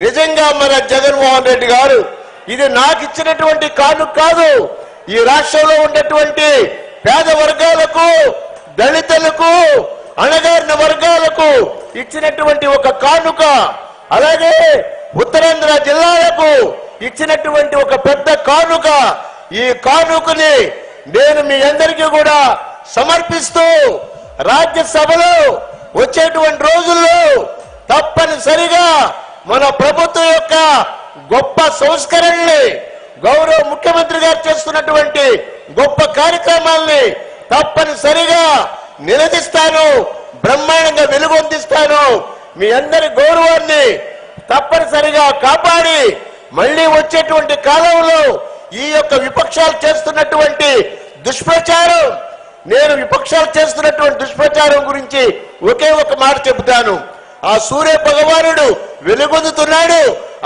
నిజంగా మన జగన్మోహన్ రెడ్డి గారు ఇది నాకు ఇచ్చినటువంటి కానుక కాదు, ఈ రాష్ట్రంలో ఉన్నటువంటి పేద వర్గాలకు, దళితులకు, అణగారిన వర్గాలకు ఇచ్చినటువంటి ఒక కానుక. అలాగే ఉత్తరాంధ్ర జిల్లాలకు ఇచ్చినటువంటి ఒక పెద్ద కానుక. ఈ కానుకని నేను మీ అందరికీ కూడా సమర్పిస్తూ రాజ్యసభలో వచ్చేటువంటి రోజుల్లో తప్పనిసరిగా మన ప్రభుత్వం యొక్క గొప్ప సంస్కరణల్ని, గౌరవ ముఖ్యమంత్రి గారు చేస్తున్నటువంటి గొప్ప కార్యక్రమాల్ని తప్పనిసరిగా నిలదీస్తాను, బ్రహ్మాండంగా వెలుగొందిస్తాను. మీ అందరి గౌరవాన్ని తప్పనిసరిగా కాపాడి మళ్ళీ వచ్చేటువంటి కాలంలో ఈ యొక్క విపక్షాలు చేస్తున్నటువంటి దుష్ప్రచారం, నేను విపక్షాలు చేస్తున్నటువంటి దుష్ప్రచారం గురించి ఒకే ఒక మాట చెబుతాను. ఆ సూర్య భగవానుడు వెలుగొందుతున్నాడు,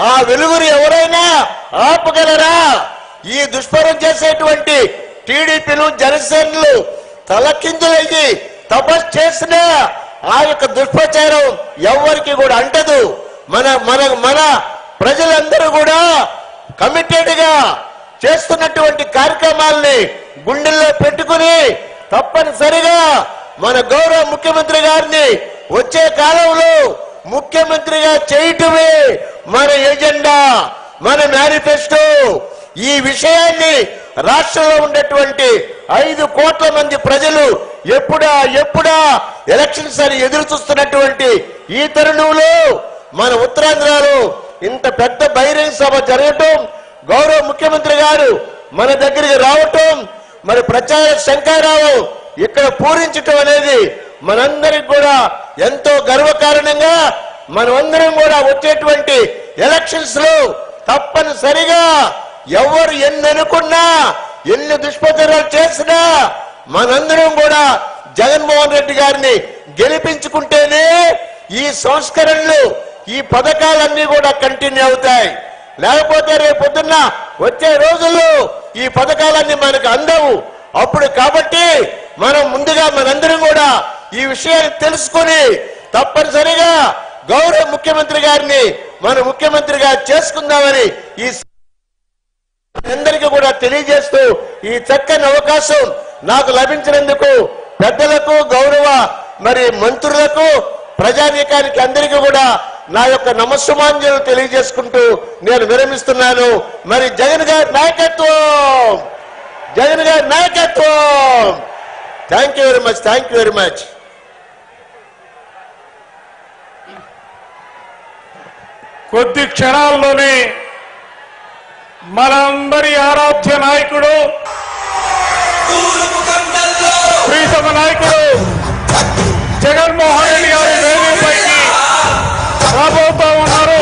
ఆ వెలుగుని ఎవరైనా ఆపగలరా? ఈ దుష్ప్రచారం చేసేటువంటి టీడీపీలు, జనసేనలు తలకిందులయ్యి తపస్సు చేసిన ఆ యొక్క దుష్ప్రచారం ఎవరికి కూడా అంటదు. మన మన మన ప్రజలందరూ కూడా కమిటెడ్ గా చేస్తున్నటువంటి కార్యక్రమాల్ని గుండెల్లో పెట్టుకుని తప్పనిసరిగా మన గౌరవ ముఖ్యమంత్రి గారిని వచ్చే కాలంలో ముఖ్యమంత్రిగా చేయటమే మన ఎజెండా, మన మేనిఫెస్టో. ఈ విషయాన్ని రాష్ట్రంలో ఉన్నటువంటి 5 కోట్ల మంది ప్రజలు ఎప్పుడా ఎలక్షన్స్ అని ఎదురు చూస్తున్నటువంటి ఈ తరుణంలో మన ఉత్తరాంధ్రలో ఇంత పెద్ద బహిరంగ సభ జరగటం, గౌరవ ముఖ్యమంత్రి గారు మన దగ్గరికి రావటం, మరి ప్రచార శంఖారావు ఇక్కడ పూరించటం అనేది మనందరికి కూడా ఎంతో గర్వకారణంగా మనమందరం కూడా వచ్చేటువంటి ఎలక్షన్స్ లో తప్పనిసరిగా ఎవరు ఎన్ని అనుకున్నా, ఎన్ని దుష్ప్రచారాలు చేసినా మనందరం కూడా జగన్మోహన్ రెడ్డి గారిని గెలిపించుకుంటేనే ఈ సంస్కరణలు, ఈ పథకాలన్నీ కూడా కంటిన్యూ అవుతాయి. లేకపోతే రేపు పొద్దున్న వచ్చే రోజుల్లో ఈ పథకాలన్నీ మనకు అందవు. అప్పుడు కాబట్టి మనం ముందుగా మనందరం కూడా ఈ విషయాన్ని తెలుసుకొని తప్పనిసరిగా గౌరవ ముఖ్యమంత్రి గారిని మన ముఖ్యమంత్రిగా చేసుకుందామని ఈ అందరికీ కూడా తెలియజేస్తూ ఈ చక్కని అవకాశం నాకు లభించినందుకు పెద్దలకు, గౌరవ మరి మంత్రులకు, ప్రజానీకానికి అందరికీ కూడా నా యొక్క నమస్సుమాంజలు తెలియజేసుకుంటూ నేను విరమిస్తున్నాను. మరి జగన్ గారి నాయకత్వం, జగన్ గారి నాయకత్వం. Thank you very much, thank you very much. కొద్ది క్షణాల్లోనే మనందరి ఆరాధ్య నాయకుడు, ప్రీతమ నాయకుడు జగన్మోహన్ రెడ్డి గారి వేదికపైకి రాబోతా ఉన్నారు.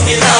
Mira,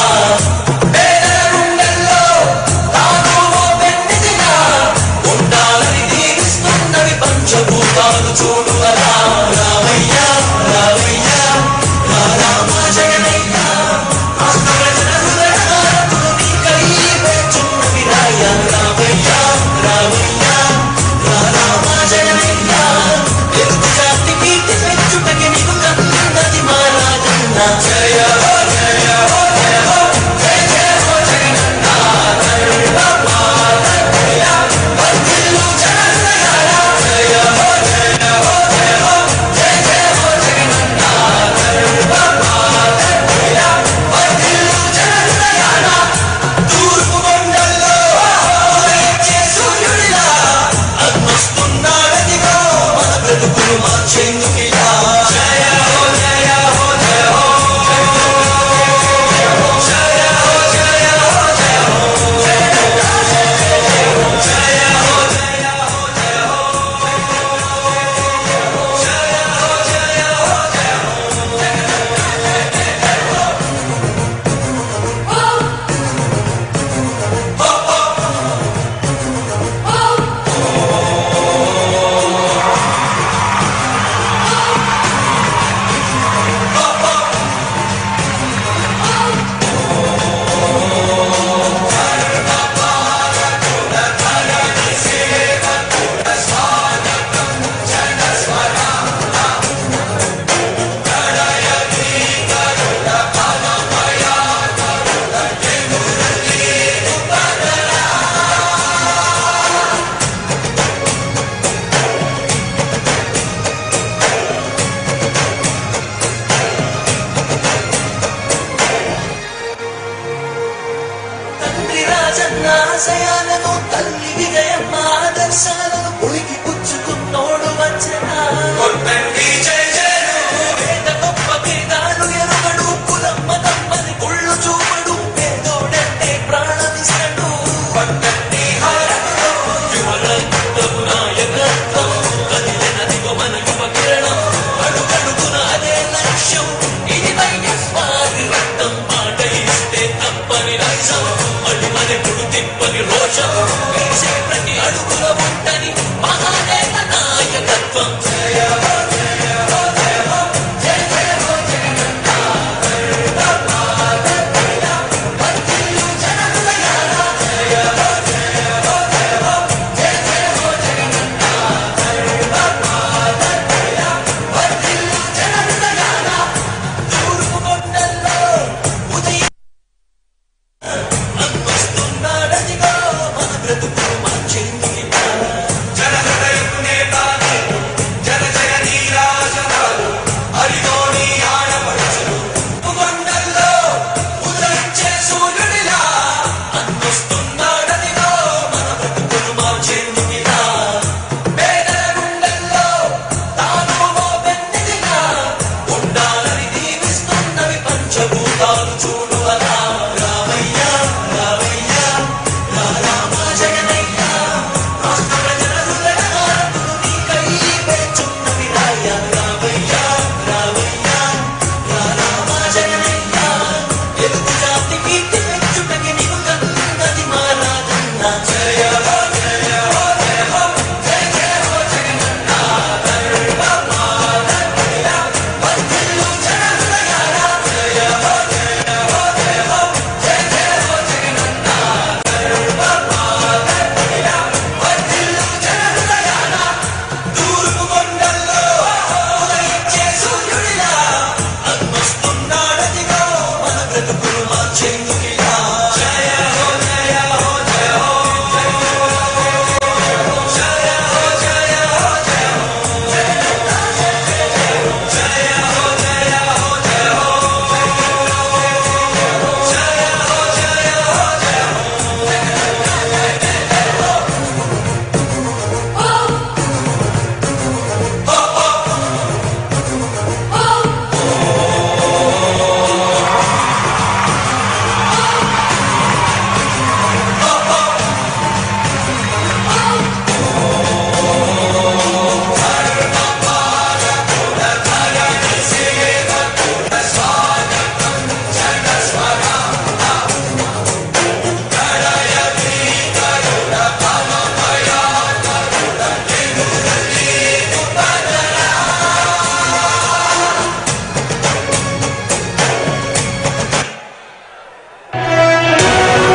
ఆశయాలను తల్లి విజయమ్మ ఆదర్శాలను ఉనికి పుచ్చుకున్నోడు వచ్చన కొట్టండి జయ జయను వేద గొప్ప వేదాలు ఎరుగడు కులమ్మ తమ్మని కుళ్ళు చూపడు పేదోడంటే ప్రాణమిస్తాడు పట్టండి హారతో యువరక్తపు నాయకత్వం కదిలినదిగో మన యువ కిరణం అడుగడుగున అదే లక్ష్యం ఇది వైఎస్ఆర్ రక్తం మాట ఇస్తే తప్పని నైజం అడిమని పుడు తిప్పని రోషం వేసే ప్రతి అడుగుల ఉంటని మహానేత నాయకత్వం జయ హో జయ హో జయ హో జయ జయ హో జగన్న వర్ధిల్లు జనహృదయాల జయ హో జయ హో జయ హో జయ జయ హో జగన్న వర్ధిల్లు జనహృదయాల తూర్పు కొండల్లో ఉదయం వస్తున్నాడదిగో మన బ్రతుకు మార్చేందుకు జనహృదయపు నేతాలు జన జయ నీరాజనాలు హరిగోని ఆడపడుచులు కొండల్లో ఉదయించే సూర్యుడిలా వస్తున్నాడదిగో మన బ్రతుకును మార్చేందుకు పేదల గుండెల్లో తాను ఓ పెన్నిదిగా ఉండాలని దీవిస్తున్నవి పంచభూతాలు చూడు అలా రామయ్యా రామయ్యా రామ జగనయ్యా రాష్ట్ర ప్రజల హృదయ హారతులు నీకై వేచున్నవి రాయ్యా రామయ్యా రామయ్యా రామ జగనయ్యా తెలుగు జాతి కీర్తి పెంచుటకి నీవు కన్నది మా రాజన్న జయ హో జయ హో జయ హో జయ జయ హో జగనన్న వర్ధిల్లు జనహృదయాల జయ హో జయ హో జయ హో జయ జయ హో జగనన్న వర్ధిల్లు జనహృదయాల తూర్పు కొండల్లో ఉదయించే సూర్యుడిలా వస్తున్నాడదిగో మన బ్రతుకులు మార్చేందుకిలా జయ హో జయ హో జయ హో జయ హో జయ హో జయ హో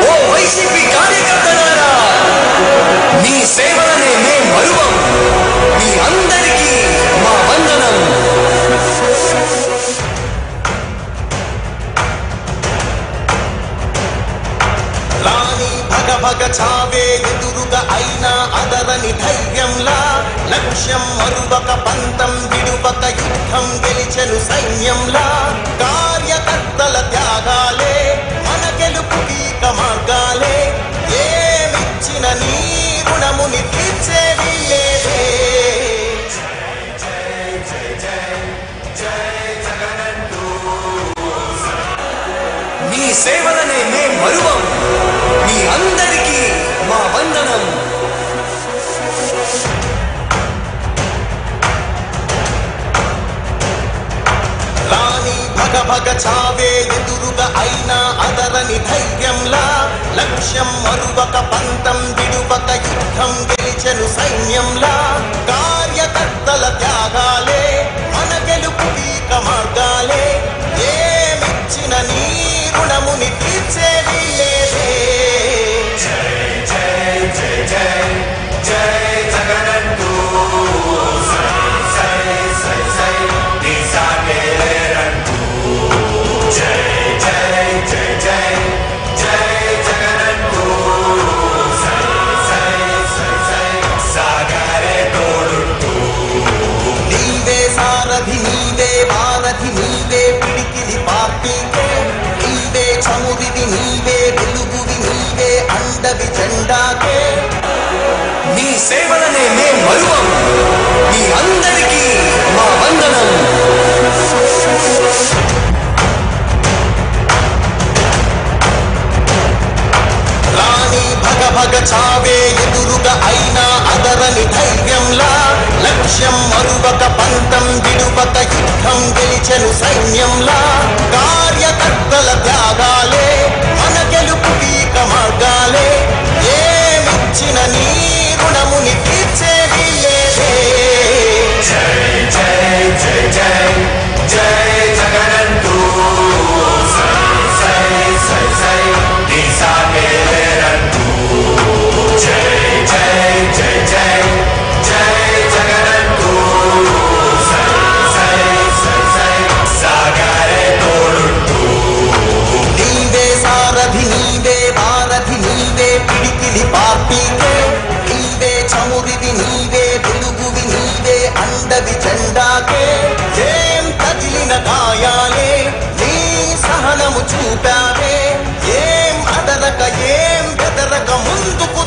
ఓ వైసీపీ కార్యకర్తలారా మీ సేవలనే మేం మరువం మీ అందరికీ మా వందనం రాణి భగ భగ చావే ఎదురుగా అయినా అదరని ధైర్యంలా లక్ష్యం మరువక పంతం విడువక యుద్ధం గెలిచెను సైన్యంలా కార్యకర్తల త్యాగాలే మన గెలుపుకి మార్గాలే ఏమిచ్చిన నీ రుణముని తీర్చేది లేదే మీ సేవలనే మేం మరువం మీ అందరికీ మా వందనం రాణి భగ భగ చావే ఎదురుగా అయినా అదరని ధైర్యంలా లక్ష్యం మరువక పంతం విడువక యుద్ధం గెలిచెను సైన్యంలా కార్యకర్తల త్యాగాలే మన గెలుపుకి మార్గాలే ఏమిచ్చిన నీ రుణముని తీర్చేది లేదే నీవే సారథి నీవే వారధి నీవే పిడికిలి పార్టీకే నీవే చమురిది నీవే వెలుగువి నీవే అండవి జెండా సేవలనే మేం మరువం. మీ అందరికీ మా వందనం. రాణి భగ భగ చావే ఎదురుగా అయినా అదరని ధైర్యంలా, లక్ష్యం మరువక పంతం విడువక యుద్ధం గెలిచెను సైన్యంలా, కార్యకర్తల త్యాగాలే మన గెలుపుకి మార్గాలే, ఏమిచ్చిన నీ రుణముని తీర్చేది లేదే. జై జై జై జై జై జగనంటూ సై సై సై సై నీ సాగేరంటూ. జై జై జై జై జై జగనంటూ సై సై సై సై సాగరే తోడుంటూ. నీవే సారథి నీవే వారధి నీవే పిడికిలి పార్టీకే, నీవే చమురివి నీవే వెలుగువి నీవే అండవి జెండాకే. ఏం తగిలిన గాయాలే నీ సహనము చూపావే, ఏం అదరక ఏం బెదరక ముందుకు